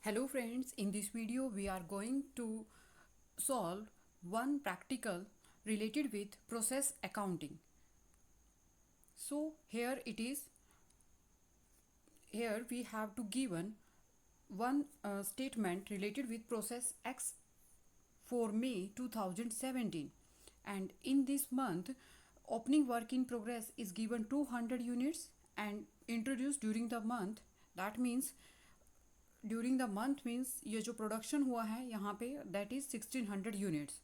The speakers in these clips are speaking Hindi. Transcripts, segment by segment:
Hello friends, in this video we are going to solve one practical related with process accounting. So here it is. Here we have to given one statement related with process X for May 2017, and in this month opening work in progress is given 200 units and introduced during the month. That means during the month means ये जो प्रोडक्शन हुआ है यहाँ पे that is 1600 units.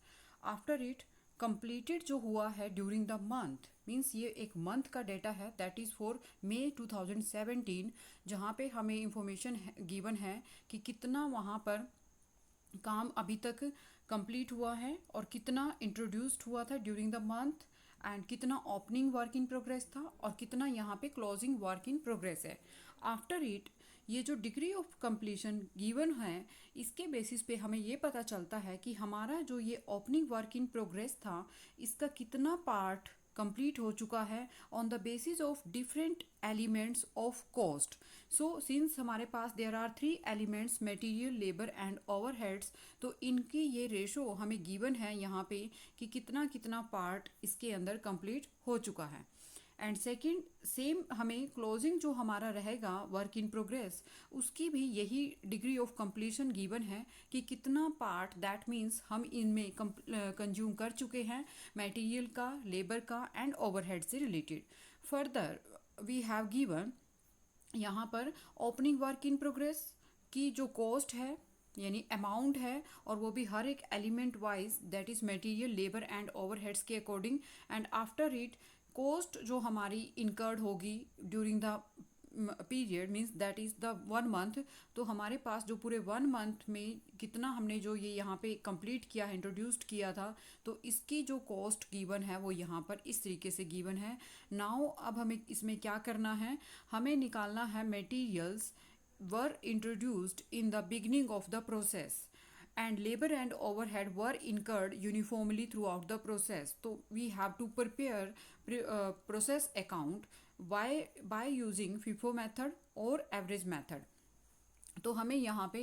After it completed जो हुआ है ड्यूरिंग द मंथ मीन्स ये एक मंथ का डेटा है दैट इज़ फॉर मई 2017, जहाँ पे हमें इंफॉर्मेशन गिवन है कि कितना वहाँ पर काम अभी तक कंप्लीट हुआ है और कितना इंट्रोड्यूस्ड हुआ था ड्यूरिंग द मंथ एंड कितना ओपनिंग वर्क इन प्रोग्रेस था और कितना यहाँ पे क्लोजिंग वर्क इन प्रोग्रेस है. आफ्टर इट ये जो डिग्री ऑफ कंप्लीशन गिवन है इसके बेसिस पे हमें ये पता चलता है कि हमारा जो ये ओपनिंग वर्क इन प्रोग्रेस था इसका कितना पार्ट कंप्लीट हो चुका है on the basis of different elements of cost. So since हमारे पास there are 3 elements material, labour and overheads, तो इनकी ये रेशो हमें गिवन है यहाँ पे कि कितना कितना पार्ट इसके अंदर कंप्लीट हो चुका है. एंड सेकंड सेम हमें क्लोजिंग जो हमारा रहेगा वर्क इन प्रोग्रेस उसकी भी यही डिग्री ऑफ कंप्लीशन गिवन है कि कितना पार्ट दैट मीन्स हम इनमें कंज्यूम कर चुके हैं मटेरियल का, लेबर का एंड ओवरहेड से related. Further we have given यहाँ पर ओपनिंग वर्क इन प्रोग्रेस की जो कॉस्ट है यानी अमाउंट है और वो भी हर एक element wise that is material, labour and overheads के according. And after it cost जो हमारी इनकर्ड होगी during the period means that is the 1 month. तो हमारे पास जो पूरे 1 मंथ में कितना हमने जो ये यहाँ पे कंप्लीट किया है, इंट्रोड्यूस्ड किया था, तो इसकी जो कॉस्ट गिवन है वो यहाँ पर इस तरीके से गिवन है. नाउ अब हमें इसमें क्या करना है, हमें निकालना है materials were introduced in the beginning of the process and labor and overhead were incurred uniformly throughout the process. So we have to prepare process account by using FIFO method or average method. तो हमें यहाँ पे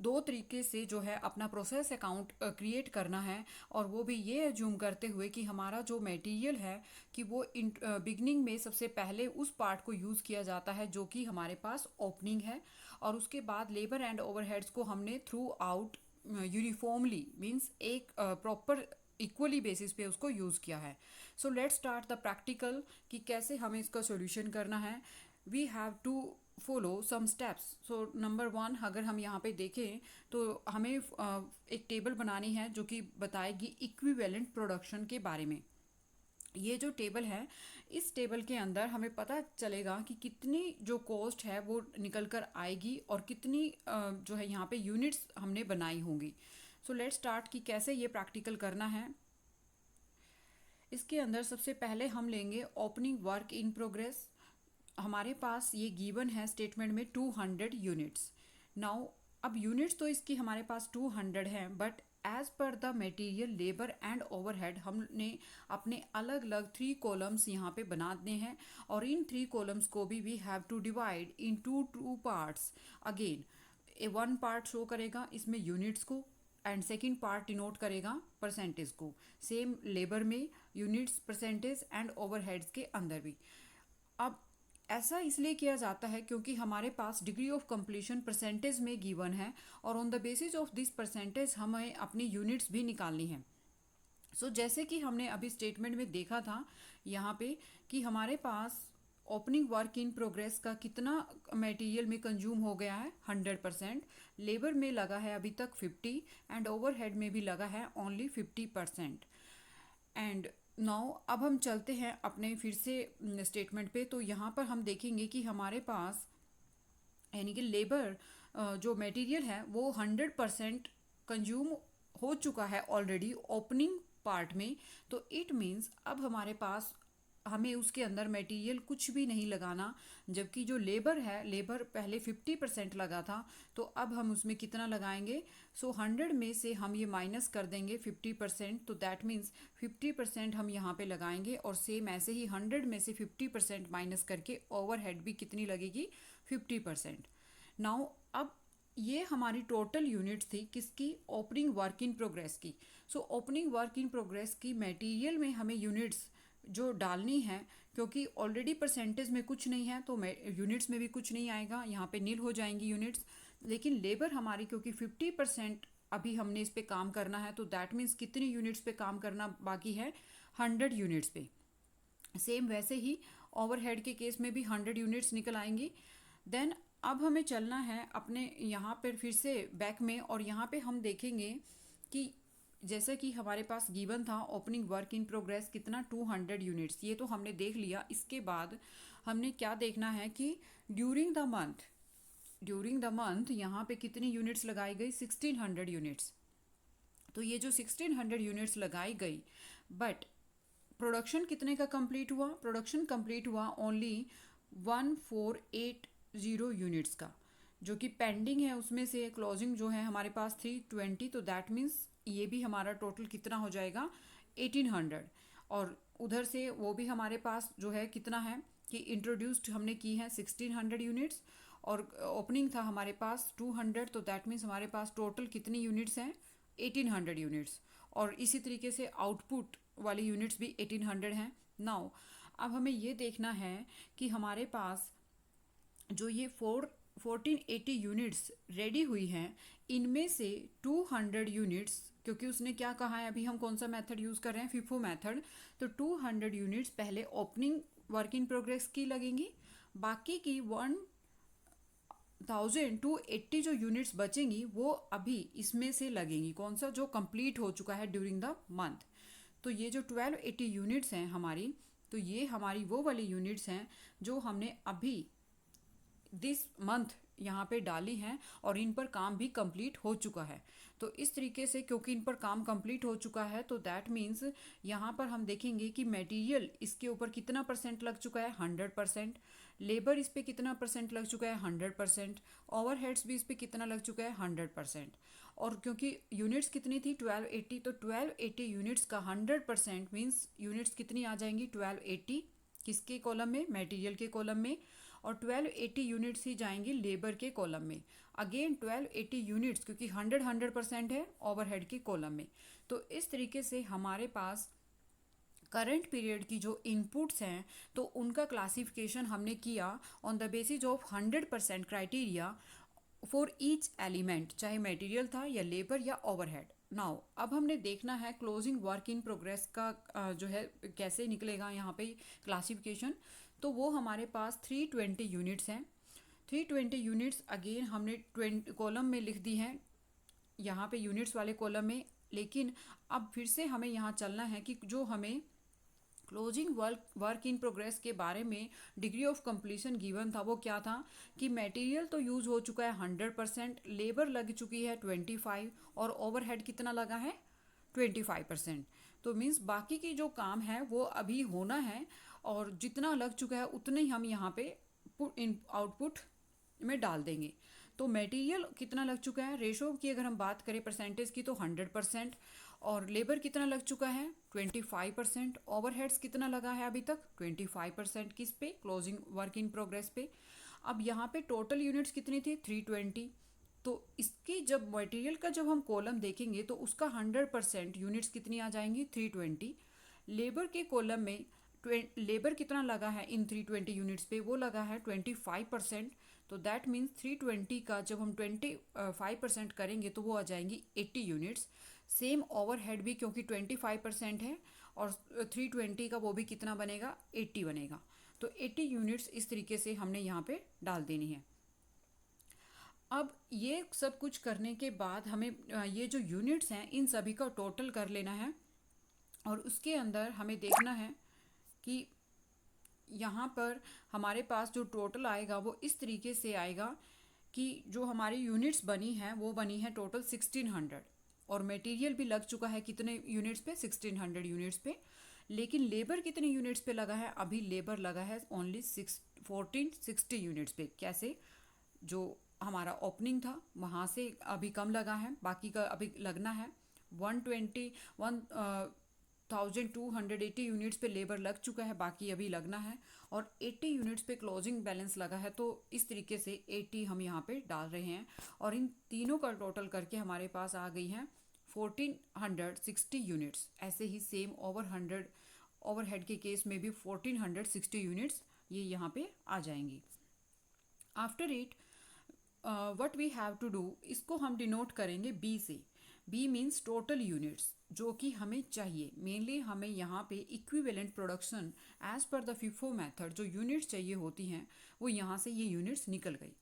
दो तरीके से जो है अपना प्रोसेस अकाउंट क्रिएट करना है और वो भी ये एज्यूम करते हुए कि हमारा जो मटेरियल है कि वो बिगनिंग में सबसे पहले उस पार्ट को यूज़ किया जाता है जो कि हमारे पास ओपनिंग है, और उसके बाद लेबर एंड ओवरहेड्स को हमने थ्रू आउट यूनिफॉर्मली मीन्स एक प्रॉपर इक्वली बेसिस पे उसको यूज़ किया है. So let's start the practical कि कैसे हमें इसका सॉल्यूशन करना है. We have to follow some steps. So number 1 अगर हम यहाँ पे देखें तो हमें एक टेबल बनानी है जो कि बताएगी इक्विवेलेंट प्रोडक्शन के बारे में. ये जो टेबल है इस टेबल के अंदर हमें पता चलेगा कि कितनी जो कॉस्ट है वो निकल कर आएगी और कितनी जो है यहाँ पे यूनिट्स हमने बनाई होंगी. सो लेट्स स्टार्ट कि कैसे ये प्रैक्टिकल करना है. इसके अंदर सबसे पहले हम लेंगे ओपनिंग वर्क इन प्रोग्रेस. हमारे पास ये गिवन है स्टेटमेंट में 200 यूनिट्स. नाउ अब यूनिट्स तो इसकी हमारे पास 200 हैं, but as per the material, labour and overhead हमने अपने अलग अलग 3 कॉलम्स यहाँ पे बना दे हैं और इन 3 कॉलम्स को भी we have to divide in two parts. Again one part show करेगा इसमें यूनिट्स को एंड सेकेंड पार्ट डिनोट करेगा परसेंटेज को. सेम लेबर में यूनिट्स, परसेंटेज एंड ओवरहेड्स के अंदर भी. अब ऐसा इसलिए किया जाता है क्योंकि हमारे पास डिग्री ऑफ कंप्लीशन परसेंटेज में गिवन है और on the basis of this percentage हमें अपनी यूनिट्स भी निकालनी है. सो जैसे कि हमने अभी स्टेटमेंट में देखा था यहाँ पे कि हमारे पास ओपनिंग वर्क इन प्रोग्रेस का कितना मटेरियल में कंज्यूम हो गया है 100%, लेबर में लगा है अभी तक 50 एंड ओवरहेड में भी लगा है ओनली 50%. एंड नाउ अब हम चलते हैं अपने फिर से स्टेटमेंट पे. तो यहाँ पर हम देखेंगे कि हमारे पास यानी कि लेबर जो मटेरियल है वो 100% कंज्यूम हो चुका है ऑलरेडी ओपनिंग पार्ट में. तो इट मीन्स अब हमारे पास हमें उसके अंदर मटेरियल कुछ भी नहीं लगाना, जबकि जो लेबर है, लेबर पहले 50% लगा था तो अब हम उसमें कितना लगाएंगे. सो 100 में से हम ये माइनस कर देंगे 50%, तो दैट मीन्स 50% हम यहाँ पे लगाएंगे और सेम ऐसे ही 100 में से 50% माइनस करके ओवरहेड भी कितनी लगेगी 50%. नाउ अब ये हमारी टोटल यूनिट थी किसकी, ओपनिंग वर्क इन प्रोग्रेस की। So opening work in progress की मटेरियल में हमें यूनिट्स जो डालनी है, क्योंकि ऑलरेडी परसेंटेज में कुछ नहीं है तो यूनिट्स में भी कुछ नहीं आएगा, यहाँ पे नील हो जाएंगी यूनिट्स। लेकिन लेबर हमारी क्योंकि 50% अभी हमने इस पे काम करना है, तो दैट मीन्स कितनी यूनिट्स पे काम करना बाकी है, 100 यूनिट्स पे। सेम वैसे ही ओवरहेड के केस में भी 100 यूनिट्स निकल आएंगी। देन अब हमें चलना है अपने यहाँ पर फिर से बैक में, और यहाँ पे हम देखेंगे कि जैसे कि हमारे पास गिवन था ओपनिंग वर्क इन प्रोग्रेस कितना, 200 यूनिट्स, ये तो हमने देख लिया। इसके बाद हमने क्या देखना है कि ड्यूरिंग द मंथ यहाँ पे कितनी यूनिट्स लगाई गई, 1600 यूनिट्स। तो ये जो 1600 यूनिट्स लगाई गई, बट प्रोडक्शन कितने का कंप्लीट हुआ, प्रोडक्शन कंप्लीट हुआ ओनली 1480 यूनिट्स का, जो कि पेंडिंग है। उसमें से क्लोजिंग जो है हमारे पास 320, तो दैट मीन्स ये भी हमारा टोटल कितना हो जाएगा, 1800। और उधर से वो भी हमारे पास जो है कितना है कि इंट्रोड्यूस्ड हमने की है 1600 यूनिट्स, और ओपनिंग था हमारे पास 200, तो दैट मीन्स हमारे पास टोटल कितनी यूनिट्स हैं, 1800 यूनिट्स। और इसी तरीके से आउटपुट वाली यूनिट्स भी 1800 हैं। नाउ अब हमें ये देखना है कि हमारे पास जो ये 1480 यूनिट्स रेडी हुई हैं, इनमें से 200 यूनिट्स, क्योंकि उसने क्या कहा है, अभी हम कौन सा मेथड यूज़ कर रहे हैं, FIFO मेथड, तो 200 यूनिट्स पहले ओपनिंग वर्क इन प्रोग्रेस की लगेंगी। बाकी की 1280 जो यूनिट्स बचेंगी वो अभी इसमें से लगेंगी, कौन सा, जो कंप्लीट हो चुका है ड्यूरिंग द मंथ। तो ये जो 1280 यूनिट्स हैं हमारी, तो ये हमारी वो वाली यूनिट्स हैं जो हमने अभी दिस मंथ यहाँ पे डाली हैं, और इन पर काम भी कंप्लीट हो चुका है। तो इस तरीके से क्योंकि इन पर काम कंप्लीट हो चुका है, तो दैट मीन्स यहाँ पर हम देखेंगे कि मटेरियल इसके ऊपर कितना परसेंट लग चुका है, 100%। लेबर इस पे कितना परसेंट लग चुका है, 100%। ओवरहेड्स भी इस पे कितना लग चुका है, 100%। और क्योंकि यूनिट्स कितनी थी, 1280, तो 1280 यूनिट्स का 100% मीन्स यूनिट्स कितनी आ जाएंगी, 1280 किसके कॉलम में, मटेरियल के कॉलम में, और 1280 यूनिट्स ही जाएंगी लेबर के कॉलम में। अगेन 1280 यूनिट्स क्योंकि 100% है ओवरहेड के कॉलम में। तो इस तरीके से हमारे पास करंट पीरियड की जो इनपुट्स हैं, तो उनका क्लासिफिकेशन हमने किया on the basis of 100% criteria for each element, चाहे मटेरियल था या लेबर या ओवरहेड। नाउ अब हमने देखना है क्लोजिंग वर्क इन प्रोग्रेस का जो है कैसे निकलेगा यहाँ पे क्लासिफिकेशन। तो वो हमारे पास 320 यूनिट्स हैं। 320 यूनिट्स अगेन हमने कॉलम में लिख दी हैं, यहाँ पे यूनिट्स वाले कॉलम में। लेकिन अब फिर से हमें यहाँ चलना है कि जो हमें क्लोजिंग वर्क इन प्रोग्रेस के बारे में डिग्री ऑफ कंप्लीशन गिवन था, वो क्या था कि मटेरियल तो यूज़ हो चुका है 100%, लेबर लग चुकी है 25, और ओवरहेड कितना लगा है, 25%। तो मीन्स बाकी की जो काम है वो अभी होना है, और जितना लग चुका है उतने ही हम यहाँ पे आउटपुट में डाल देंगे। तो मटेरियल कितना लग चुका है, रेशो की अगर हम बात करें परसेंटेज की, तो 100%। और लेबर कितना लग चुका है, 25%। ओवरहेड्स कितना लगा है अभी तक, 25%। किस पे, क्लोजिंग वर्क इन प्रोग्रेस पे। अब यहाँ पे टोटल यूनिट्स कितनी थी, 320। तो इसकी जब मटेरियल का जब हम कॉलम देखेंगे तो उसका 100% यूनिट्स कितनी आ जाएंगी, 320। लेबर के कॉलम में लेबर कितना लगा है इन 320 यूनिट्स पे, वो लगा है 25%। तो दैट मीन्स 320 का जब हम 25% करेंगे तो वो आ जाएंगी 80 यूनिट्स। सेम ओवरहेड भी क्योंकि 25% है, और 320 का वो भी कितना बनेगा, 80 बनेगा। तो 80 यूनिट्स इस तरीके से हमने यहाँ पे डाल देनी है। अब ये सब कुछ करने के बाद हमें ये जो यूनिट्स हैं इन सभी का टोटल कर लेना है, और उसके अंदर हमें देखना है कि यहाँ पर हमारे पास जो टोटल आएगा वो इस तरीके से आएगा कि जो हमारी यूनिट्स बनी हैं वो बनी है टोटल 1600, और मटेरियल भी लग चुका है कितने यूनिट्स पे, 1600 यूनिट्स पे। लेकिन लेबर कितने यूनिट्स पे लगा है, अभी लेबर लगा है ओनली 1460 यूनिट्स पे। कैसे, जो हमारा ओपनिंग था वहाँ से अभी कम लगा है, बाकी का अभी लगना है 120 1280 यूनिट्स पे लेबर लग चुका है, बाकी अभी लगना है, और 80 यूनिट्स पे क्लोजिंग बैलेंस लगा है। तो इस तरीके से 80 हम यहाँ पे डाल रहे हैं, और इन तीनों का टोटल करके हमारे पास आ गई हैं 1460 यूनिट्स। ऐसे ही सेम ओवरहेड के केस में भी 1460 यूनिट्स ये यहाँ पे आ जाएंगी। After it what we have to do, इसको हम डिनोट करेंगे बी से। बी मीन्स टोटल यूनिट्स जो कि हमें चाहिए। मेनली हमें यहाँ पे equivalent production as per the FIFO method जो यूनिट्स चाहिए होती हैं वो यहाँ से ये यूनिट्स निकल गई।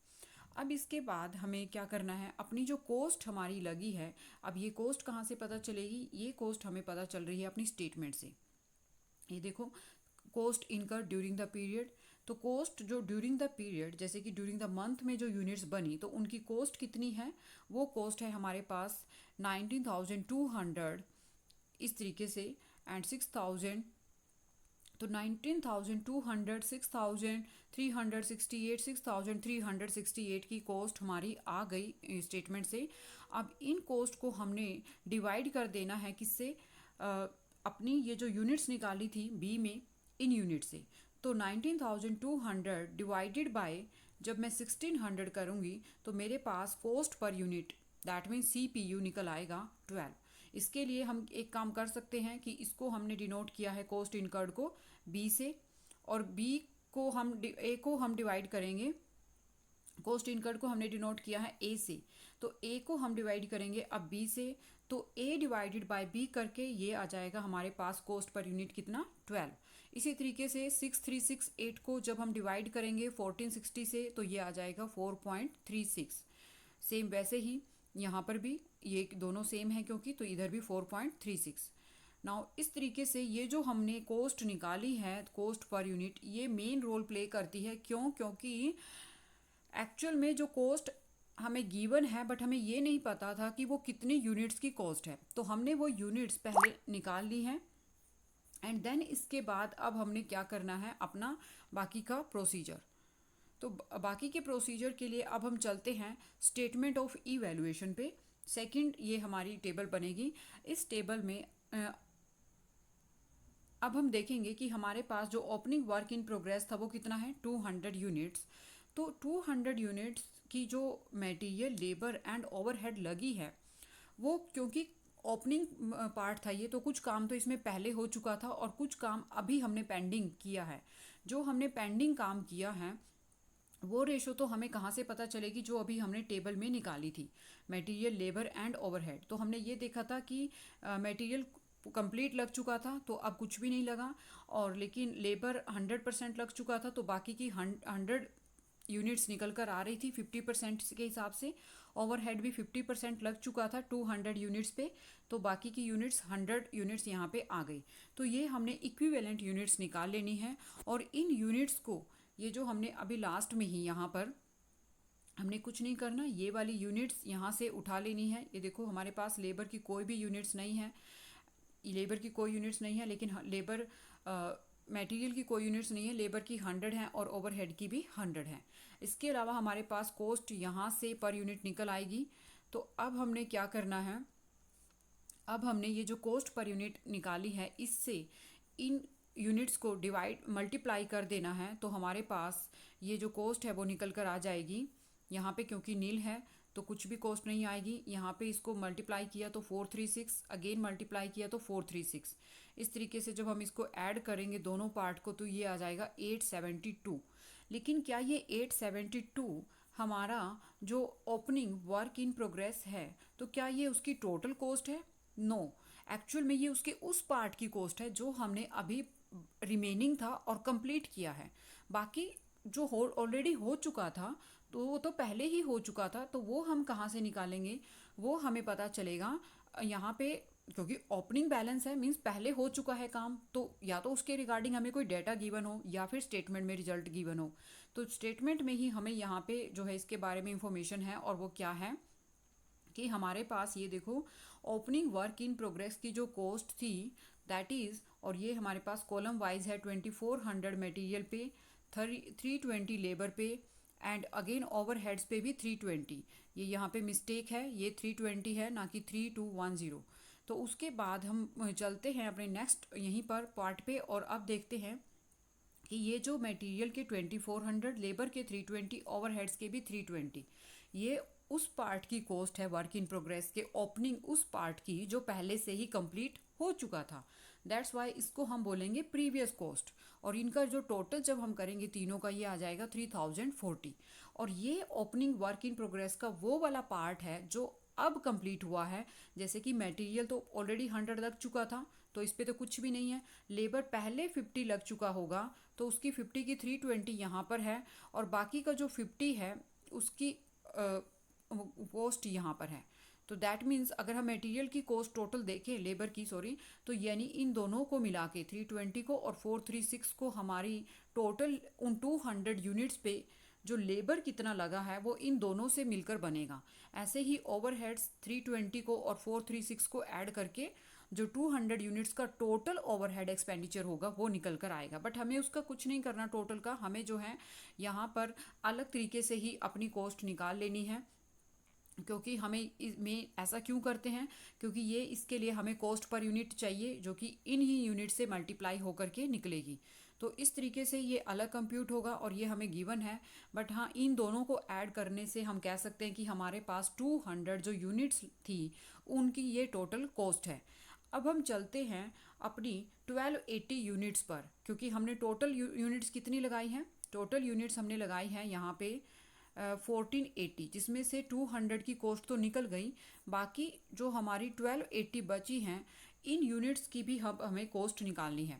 अब इसके बाद हमें क्या करना है, अपनी जो कॉस्ट हमारी लगी है, अब ये कॉस्ट कहाँ से पता चलेगी, ये कॉस्ट हमें पता चल रही है अपनी स्टेटमेंट से। ये देखो, cost incur during the period. तो कॉस्ट जो ड्यूरिंग द पीरियड, जैसे कि ड्यूरिंग द मंथ में जो यूनिट्स बनी तो उनकी कॉस्ट कितनी है, वो कॉस्ट है हमारे पास 19,200 इस तरीके से, एंड 6,000, तो 19,200, 6,368, 6,368 की कॉस्ट हमारी आ गई स्टेटमेंट से। अब इन कॉस्ट को हमने डिवाइड कर देना है किससे, अपनी ये जो यूनिट्स निकाली थी बी में, इन यूनिट से। तो 19,200 डिवाइडेड बाय, जब मैं 1600 करूँगी तो मेरे पास cost per unit, that means CPU निकल आएगा 12। इसके लिए हम एक काम कर सकते हैं कि इसको हमने डिनोट किया है कॉस्ट इनकर्ड को बी से, और बी को हम ए को हम डिवाइड करेंगे, कॉस्ट इनकर्ड को हमने डिनोट किया है ए से, तो ए को हम डिवाइड करेंगे अब बी से। तो ए डिवाइडेड बाय बी करके ये आ जाएगा हमारे पास कॉस्ट पर यूनिट कितना, 12। इसी तरीके से 6368 को जब हम डिवाइड करेंगे 1460 से तो ये आ जाएगा 4.36। सेम वैसे ही यहाँ पर भी ये दोनों सेम है क्योंकि, तो इधर भी 4.36। नाउ इस तरीके से ये जो हमने कॉस्ट निकाली है, कॉस्ट पर यूनिट, ये मेन रोल प्ले करती है। क्यों? क्योंकि एक्चुअल में जो कॉस्ट हमें गिवन है, बट हमें ये नहीं पता था कि वो कितने यूनिट्स की कॉस्ट है, तो हमने वो यूनिट्स पहले निकाल ली हैं। एंड देन इसके बाद अब हमने क्या करना है, अपना बाकी का प्रोसीजर। तो बाकी के प्रोसीजर के लिए अब हम चलते हैं स्टेटमेंट ऑफ इवैल्यूएशन पे। सेकंड ये हमारी टेबल बनेगी। इस टेबल में अब हम देखेंगे कि हमारे पास जो ओपनिंग वर्क इन प्रोग्रेस था वो कितना है, 200 यूनिट्स। तो 200 यूनिट्स की जो मटेरियल, लेबर एंड ओवरहेड लगी है, वो क्योंकि ओपनिंग पार्ट था ये, तो कुछ काम तो इसमें पहले हो चुका था और कुछ काम अभी हमने पेंडिंग किया है। जो हमने पेंडिंग काम किया है वो रेशो तो हमें कहाँ से पता चलेगी, जो अभी हमने टेबल में निकाली थी, मटेरियल, लेबर एंड ओवरहेड। तो हमने ये देखा था कि मटेरियल कंप्लीट लग चुका था तो अब कुछ भी नहीं लगा, और लेकिन लेबर 100% लग चुका था, तो बाकी की 100 यूनिट्स निकल कर आ रही थी 50% के हिसाब से। ओवरहेड भी 50% लग चुका था 200 यूनिट्स पे, तो बाकी की यूनिट्स 100 यूनिट्स यहाँ पे आ गई। तो ये हमने इक्विवेलेंट यूनिट्स निकाल लेनी है, और इन यूनिट्स को, ये जो हमने अभी लास्ट में ही यहाँ पर हमने कुछ नहीं करना, ये वाली यूनिट्स यहाँ से उठा लेनी है। ये देखो हमारे पास लेबर की कोई भी यूनिट्स नहीं है, लेबर की कोई यूनिट्स नहीं है, लेकिन लेबर मटेरियल की कोई यूनिट्स नहीं है, लेबर की 100 है और ओवरहेड की भी 100 है। इसके अलावा हमारे पास कॉस्ट यहाँ से पर यूनिट निकल आएगी। तो अब हमने क्या करना है, अब हमने ये जो कॉस्ट पर यूनिट निकाली है इससे इन यूनिट्स को डिवाइड, मल्टीप्लाई कर देना है। तो हमारे पास ये जो कॉस्ट है वो निकल कर आ जाएगी। यहाँ पे क्योंकि नील है तो कुछ भी कॉस्ट नहीं आएगी। यहाँ पे इसको मल्टीप्लाई किया तो 436, अगेन मल्टीप्लाई किया तो 436। इस तरीके से जब हम इसको ऐड करेंगे दोनों पार्ट को तो ये आ जाएगा 872। लेकिन क्या ये 872 हमारा जो ओपनिंग वर्क इन प्रोग्रेस है, तो क्या ये उसकी टोटल कॉस्ट है? नो, एक्चुअल में ये उसके उस पार्ट की कॉस्ट है जो हमने अभी रिमेनिंग था और कंप्लीट किया है। बाकी जो ऑलरेडी हो चुका था तो वो तो पहले ही हो चुका था, तो वो हम कहाँ से निकालेंगे, वो हमें पता चलेगा यहाँ पे, क्योंकि ओपनिंग बैलेंस है मींस पहले हो चुका है काम, तो या तो उसके रिगार्डिंग हमें कोई डेटा गिवन हो या फिर स्टेटमेंट में रिजल्ट गिवन हो। तो स्टेटमेंट में ही हमें यहाँ पे जो है इसके बारे में इंफॉर्मेशन है, और वो क्या है कि हमारे पास ये देखो ओपनिंग वर्क इन प्रोग्रेस की जो कॉस्ट थी दैट इज़, और ये हमारे पास कॉलम वाइज है, 2400 मटेरियल पे, 320 लेबर पे, एंड अगेन ओवरहेड्स पे भी 320। ये यहाँ पे मिस्टेक है, ये 320 है ना कि 3210। तो उसके बाद हम चलते हैं अपने नेक्स्ट यहीं पर पार्ट पे, और अब देखते हैं कि ये जो मटेरियल के 2400, लेबर के 320, ओवरहेड्स के भी 320, ये उस पार्ट की कॉस्ट है वर्क इन प्रोग्रेस के ओपनिंग उस पार्ट की जो पहले से ही कंप्लीट हो चुका था। दैट्स वाई इसको हम बोलेंगे प्रीवियस कॉस्ट। और इनका जो टोटल जब हम करेंगे तीनों का, ये आ जाएगा 3040। और ये ओपनिंग वर्क इन प्रोग्रेस का वो वाला पार्ट है जो अब कंप्लीट हुआ है। जैसे कि मटेरियल तो ऑलरेडी 100 लग चुका था, तो इस पर तो कुछ भी नहीं है। लेबर पहले 50 लग चुका होगा, तो उसकी 50 की 320 यहाँ पर है, और बाकी का जो 50 है उसकी कॉस्ट यहाँ पर है। तो दैट मीन्स अगर हम मटेरियल की कॉस्ट टोटल देखें, लेबर की सॉरी, तो यानी इन दोनों को मिला के 320 को और 436 को हमारी टोटल उन 200 यूनिट्स पे जो लेबर कितना लगा है वो इन दोनों से मिलकर बनेगा। ऐसे ही ओवरहेड्स 320 को और 436 को ऐड करके जो 200 यूनिट्स का टोटल ओवरहेड एक्सपेंडिचर होगा वो निकल कर आएगा। बट हमें उसका कुछ नहीं करना टोटल का, हमें जो है यहाँ पर अलग तरीके से ही अपनी कॉस्ट निकाल लेनी है। क्योंकि हमें इसमें ऐसा क्यों करते हैं, क्योंकि ये इसके लिए हमें कॉस्ट पर यूनिट चाहिए जो कि इन ही यूनिट से मल्टीप्लाई होकर के निकलेगी। तो इस तरीके से ये अलग कंप्यूट होगा और ये हमें गिवन है। बट हाँ, इन दोनों को ऐड करने से हम कह सकते हैं कि हमारे पास 200 जो यूनिट्स थी उनकी ये टोटल कॉस्ट है। अब हम चलते हैं अपनी 1280 यूनिट्स पर, क्योंकि हमने टोटल यूनिट्स कितनी लगाई हैं, टोटल यूनिट्स हमने लगाई हैं यहाँ पे 1480, जिसमें से 200 की कॉस्ट तो निकल गई। बाकी जो हमारी 1280 बची हैं, इन यूनिट्स की भी हमें कॉस्ट निकालनी है।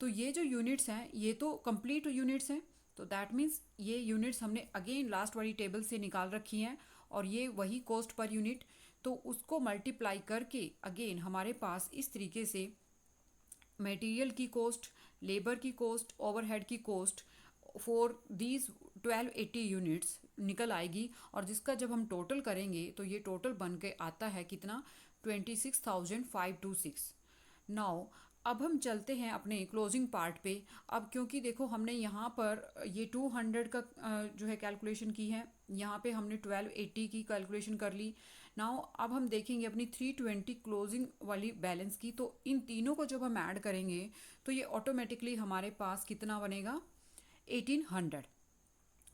तो ये जो यूनिट्स हैं ये तो कंप्लीट यूनिट्स हैं, तो दैट मीन्स ये यूनिट्स हमने अगेन लास्ट वाली टेबल से निकाल रखी हैं, और ये वही कॉस्ट पर यूनिट। तो उसको मल्टीप्लाई करके अगेन हमारे पास इस तरीके से मटेरियल की कॉस्ट, लेबर की कॉस्ट, ओवरहेड की कॉस्ट फॉर दीज 1280 यूनिट्स निकल आएगी। और जिसका जब हम टोटल करेंगे तो ये टोटल बन के आता है कितना, 26,526। नाउ अब हम चलते हैं अपने क्लोजिंग पार्ट पे। अब क्योंकि देखो हमने यहाँ पर ये 200 का जो है कैलकुलेशन की है, यहाँ पे हमने 1280 की कैलकुलेशन कर ली। नाउ अब हम देखेंगे अपनी 320 क्लोजिंग वाली बैलेंस की। तो इन तीनों को जब हम ऐड करेंगे तो ये ऑटोमेटिकली हमारे पास कितना बनेगा, 1800।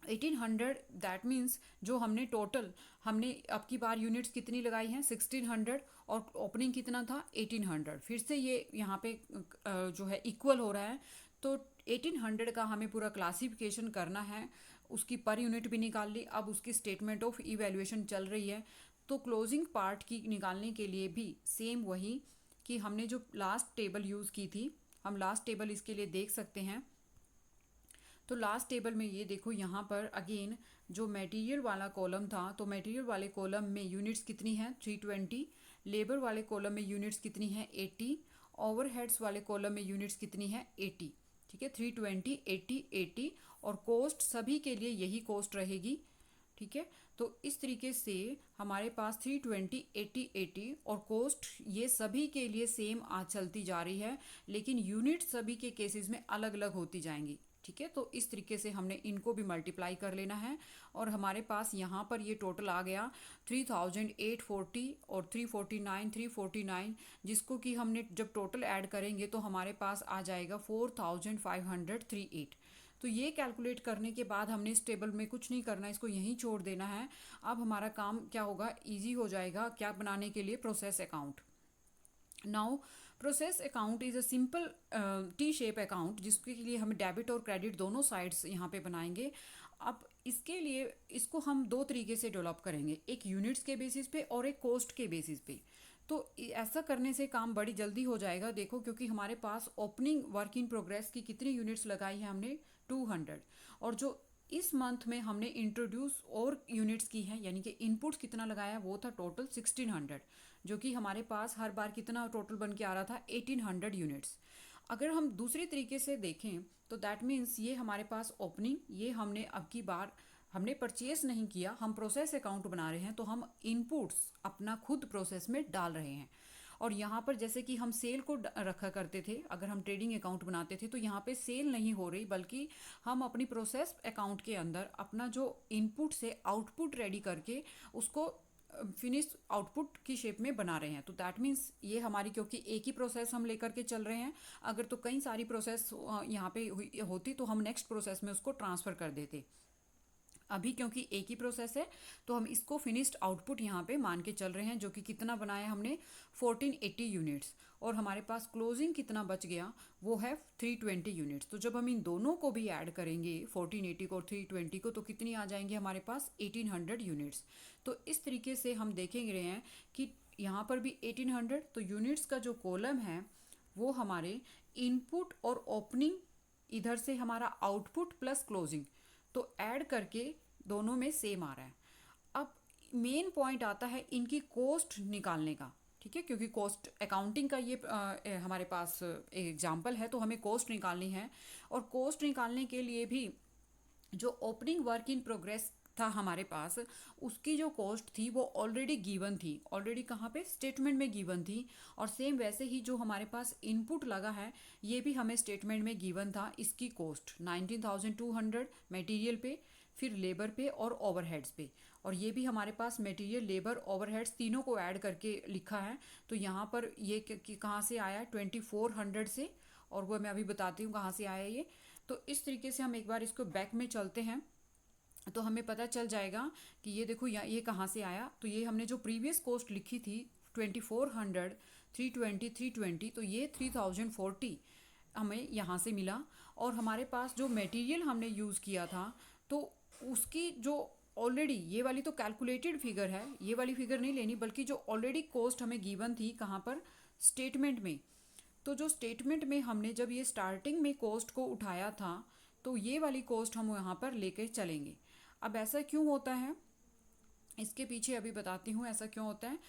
1800 दैट मीन्स जो हमने टोटल हमने अब की बार यूनिट्स कितनी लगाई हैं, 1600, और ओपनिंग कितना था, 1800। फिर से ये यहाँ पे जो है इक्वल हो रहा है। तो 1800 का हमें पूरा क्लासिफिकेशन करना है, उसकी पर यूनिट भी निकाल ली। अब उसकी स्टेटमेंट ऑफ इवैल्यूएशन चल रही है। तो क्लोजिंग पार्ट की निकालने के लिए भी सेम वही कि हमने जो लास्ट टेबल यूज़ की थी, हम लास्ट टेबल इसके लिए देख सकते हैं। तो लास्ट टेबल में ये देखो, यहाँ पर अगेन जो मटेरियल वाला कॉलम था, तो मटेरियल वाले कॉलम में यूनिट्स कितनी हैं, 320। लेबर वाले कॉलम में यूनिट्स कितनी हैं, 80। ओवरहेड्स वाले कॉलम में यूनिट्स कितनी हैं, 80। ठीक है, 320, 80, 80, और कॉस्ट सभी के लिए यही कॉस्ट रहेगी। ठीक है, तो इस तरीके से हमारे पास 320, 80, 80 और कॉस्ट ये सभी के लिए सेम आज चलती जा रही है, लेकिन यूनिट सभी के केसेस में अलग अलग होती जाएंगी। ठीक है, तो इस तरीके से हमने इनको भी मल्टीप्लाई कर लेना है, और हमारे पास यहाँ पर ये टोटल आ गया 3840 और 349, 349, जिसको कि हमने जब टोटल ऐड करेंगे तो हमारे पास आ जाएगा 4538। तो ये कैलकुलेट करने के बाद हमने इस टेबल में कुछ नहीं करना, इसको यहीं छोड़ देना है। अब हमारा काम क्या होगा, इजी हो जाएगा क्या बनाने के लिए, process account. Now process account is a simple T shape account, जिसके लिए हम डेबिट और क्रेडिट दोनों साइड्स यहाँ पे बनाएंगे। अब इसके लिए इसको हम दो तरीके से डेवलप करेंगे, एक यूनिट्स के बेसिस पे और एक कॉस्ट के बेसिस पे। तो ऐसा करने से काम बड़ी जल्दी हो जाएगा। देखो, क्योंकि हमारे पास ओपनिंग वर्क इन प्रोग्रेस की कितनी यूनिट्स लगाई है हमने, 200, और जो इस मंथ में हमने इंट्रोड्यूस और यूनिट्स की हैं, यानी कि इनपुट्स कितना लगाया वो था टोटल 1600, जो कि हमारे पास हर बार कितना टोटल बन के आ रहा था, 1800 यूनिट्स। अगर हम दूसरी तरीके से देखें तो दैट मीन्स ये हमारे पास ओपनिंग, ये हमने अब की बार हमने परचेस नहीं किया, हम प्रोसेस अकाउंट बना रहे हैं, तो हम इनपुट्स अपना खुद प्रोसेस में डाल रहे हैं। और यहाँ पर जैसे कि हम सेल को रखा करते थे, अगर हम ट्रेडिंग अकाउंट बनाते थे तो यहाँ पे सेल नहीं हो रही, बल्कि हम अपनी प्रोसेस अकाउंट के अंदर अपना जो इनपुट से आउटपुट रेडी करके उसको फिनिश आउटपुट की शेप में बना रहे हैं। तो दैट मीन्स ये हमारी, क्योंकि एक ही प्रोसेस हम लेकर के चल रहे हैं, अगर तो कई सारी प्रोसेस यहाँ पे होती तो हम नेक्स्ट प्रोसेस में उसको ट्रांसफ़र कर देते। अभी क्योंकि एक ही प्रोसेस है तो हम इसको फिनिश्ड आउटपुट यहाँ पे मान के चल रहे हैं, जो कि कितना बनाया हमने 1480 यूनिट्स, और हमारे पास क्लोजिंग कितना बच गया वो है 320 यूनिट्स। तो जब हम इन दोनों को भी ऐड करेंगे 1480 को और 320 को, तो कितनी आ जाएंगे हमारे पास 1800 यूनिट्स। तो इस तरीके से हम देखेंगे हैं कि यहाँ पर भी 1800, तो यूनिट्स का जो कॉलम है वो हमारे इनपुट और ओपनिंग, इधर से हमारा आउटपुट प्लस क्लोजिंग, तो ऐड करके दोनों में सेम आ रहा है। अब मेन पॉइंट आता है इनकी कॉस्ट निकालने का, ठीक है, क्योंकि कॉस्ट अकाउंटिंग का ये हमारे पास एग्जाम्पल है, तो हमें कॉस्ट निकालनी है। और कॉस्ट निकालने के लिए भी जो ओपनिंग वर्क इन प्रोग्रेस था हमारे पास, उसकी जो कॉस्ट थी वो ऑलरेडी गिवन थी, ऑलरेडी कहाँ पे, स्टेटमेंट में गिवन थी। और सेम वैसे ही जो हमारे पास इनपुट लगा है ये भी हमें स्टेटमेंट में गिवन था। इसकी कॉस्ट 19,200 मटेरियल पे, फिर लेबर पे और ओवरहेड्स पे, और ये भी हमारे पास मटेरियल, लेबर, ओवरहेड्स तीनों को ऐड करके लिखा है। तो यहाँ पर ये कहाँ से आया है, 2400 से, और वो मैं अभी बताती हूँ कहाँ से आया ये। तो इस तरीके से हम एक बार इसको बैक में चलते हैं तो हमें पता चल जाएगा कि ये देखो ये कहाँ से आया। तो ये हमने जो प्रीवियस कॉस्ट लिखी थी 2400, 320, 320, तो ये 3040 हमें यहाँ से मिला। और हमारे पास जो मटेरियल हमने यूज़ किया था तो उसकी जो ऑलरेडी, ये वाली तो कैलकुलेटेड फिगर है, ये वाली फिगर नहीं लेनी, बल्कि जो ऑलरेडी कॉस्ट हमें गिवन थी कहाँ पर, स्टेटमेंट में। तो जो स्टेटमेंट में हमने जब ये स्टार्टिंग में कॉस्ट को उठाया था तो ये वाली कॉस्ट हम यहाँ पर लेके चलेंगे। अब ऐसा क्यों होता है, इसके पीछे अभी बताती हूँ ऐसा क्यों होता है।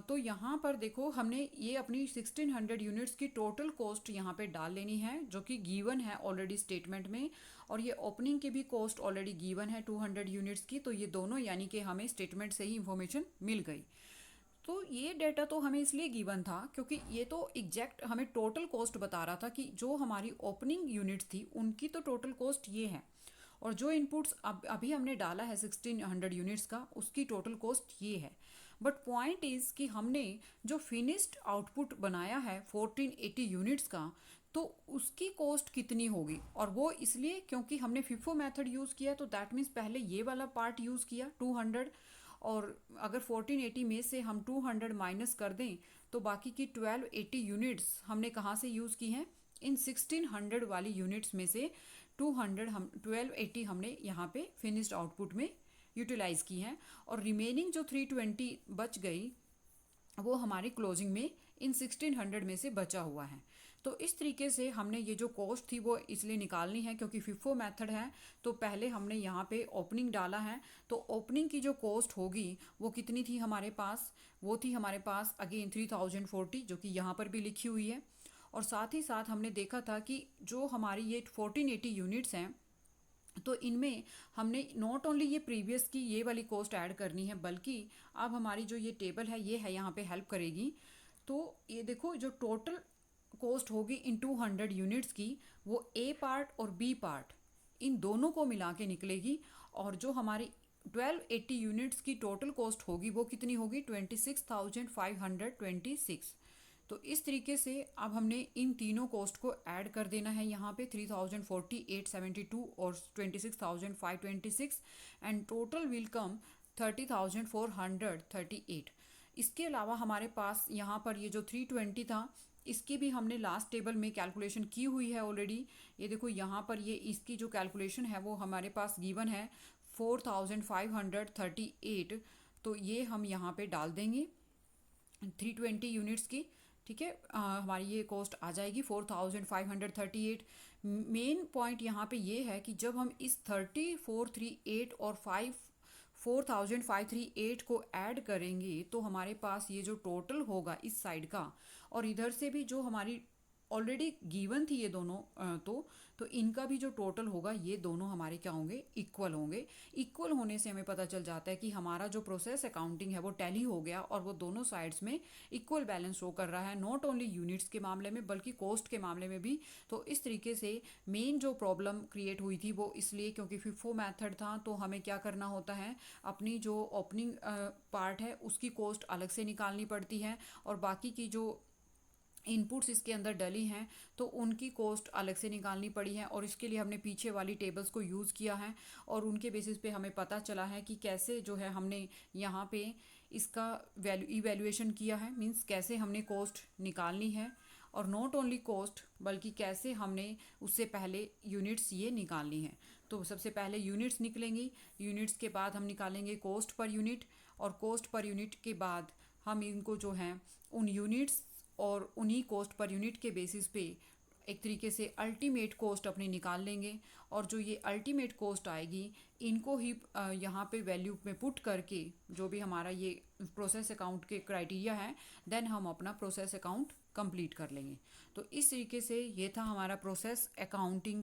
तो यहाँ पर देखो हमने ये अपनी 1600 यूनिट्स की टोटल कॉस्ट यहाँ पे डाल लेनी है, जो कि गिवन है ऑलरेडी स्टेटमेंट में। और ये ओपनिंग की भी कॉस्ट ऑलरेडी गिवन है 200 यूनिट्स की, तो ये दोनों यानी कि हमें स्टेटमेंट से ही इंफॉर्मेशन मिल गई। तो ये डेटा तो हमें इसलिए गिवन था क्योंकि ये तो एग्जैक्ट हमें टोटल कॉस्ट बता रहा था कि जो हमारी ओपनिंग यूनिट्स थी उनकी तो टोटल कॉस्ट ये है, और जो इनपुट्स अभी हमने डाला है 1600 यूनिट्स का, उसकी टोटल कॉस्ट ये है। बट पॉइंट इज़ कि हमने जो फिनिश्ड आउटपुट बनाया है 1480 यूनिट्स का, तो उसकी कॉस्ट कितनी होगी, और वो इसलिए क्योंकि हमने फिफो मेथड यूज़ किया, तो दैट मीन्स पहले ये वाला पार्ट यूज़ किया 200, और अगर 1480 में से हम 200 माइनस कर दें तो बाकी की 1280 यूनिट्स हमने कहाँ से यूज़ की हैं, इन 1600 वाली यूनिट्स में से 200 हम 1280 हमने यहाँ पे फिनिश्ड आउटपुट में यूटिलाइज़ की हैं, और रिमेनिंग जो 320 बच गई वो हमारी क्लोजिंग में इन 1600 में से बचा हुआ है। तो इस तरीके से हमने ये जो कॉस्ट थी वो इसलिए निकालनी है क्योंकि फिफो मेथड है, तो पहले हमने यहाँ पे ओपनिंग डाला है, तो ओपनिंग की जो कॉस्ट होगी वो कितनी थी हमारे पास, वो थी हमारे पास अगेन 3040, जो कि यहाँ पर भी लिखी हुई है। और साथ ही साथ हमने देखा था कि जो हमारी ये 1480 यूनिट्स हैं, तो इनमें हमने नॉट ओनली ये प्रीवियस की ये वाली कॉस्ट ऐड करनी है, बल्कि अब हमारी जो ये टेबल है ये है यहाँ पे हेल्प करेगी। तो ये देखो जो टोटल कॉस्ट होगी इन 200 यूनिट्स की, वो ए पार्ट और बी पार्ट इन दोनों को मिला के निकलेगी, और जो हमारी 1280 यूनिट्स की टोटल कॉस्ट होगी वो कितनी होगी, 26,526। तो इस तरीके से अब हमने इन तीनों कॉस्ट को ऐड कर देना है यहाँ पे 3040, 872 और 26,526, एंड टोटल विल कम 30,438। इसके अलावा हमारे पास यहाँ पर ये जो 320 था इसकी भी हमने लास्ट टेबल में कैलकुलेशन की हुई है ऑलरेडी। ये देखो यहाँ पर ये इसकी जो कैलकुलेशन है वो हमारे पास गिवन है 4,538, तो ये हम यहाँ पे डाल देंगे 320 यूनिट्स की, ठीक है। हमारी ये कॉस्ट आ जाएगी 4,538। मेन पॉइंट यहाँ पे ये है कि जब हम इस 3438 और 4,538 को ऐड करेंगे तो हमारे पास ये जो टोटल होगा इस साइड का, और इधर से भी जो हमारी ऑलरेडी गिवन थी ये दोनों तो इनका भी जो टोटल होगा ये दोनों हमारे क्या होंगे, इक्वल होंगे। इक्वल होने से हमें पता चल जाता है कि हमारा जो प्रोसेस अकाउंटिंग है वो टैली हो गया और वो दोनों साइड्स में इक्वल बैलेंस शो कर रहा है, नॉट ओनली यूनिट्स के मामले में बल्कि कॉस्ट के मामले में भी। तो इस तरीके से मेन जो प्रॉब्लम क्रिएट हुई थी वो इसलिए क्योंकि फिफो मेथड था, तो हमें क्या करना होता है, अपनी जो ओपनिंग पार्ट है उसकी कॉस्ट अलग से निकालनी पड़ती है और बाकी की जो इनपुट्स इसके अंदर डली हैं तो उनकी कॉस्ट अलग से निकालनी पड़ी है। और इसके लिए हमने पीछे वाली टेबल्स को यूज़ किया है और उनके बेसिस पे हमें पता चला है कि कैसे जो है हमने यहाँ पे इसका इवैल्यूएशन किया है, मींस कैसे हमने कॉस्ट निकालनी है और नॉट ओनली कॉस्ट बल्कि कैसे हमने उससे पहले यूनिट्स ये निकालनी है। तो सबसे पहले यूनिट्स निकलेंगी, यूनिट्स के बाद हम निकालेंगे कॉस्ट पर यूनिट और कॉस्ट पर यूनिट के बाद हम इनको जो है उन यूनिट्स और उन्हीं कॉस्ट पर यूनिट के बेसिस पे एक तरीके से अल्टीमेट कॉस्ट अपनी निकाल लेंगे और जो ये अल्टीमेट कॉस्ट आएगी इनको ही यहाँ पे वैल्यू में पुट करके जो भी हमारा ये प्रोसेस अकाउंट के क्राइटेरिया है देन हम अपना प्रोसेस अकाउंट कंप्लीट कर लेंगे। तो इस तरीके से ये था हमारा प्रोसेस अकाउंटिंग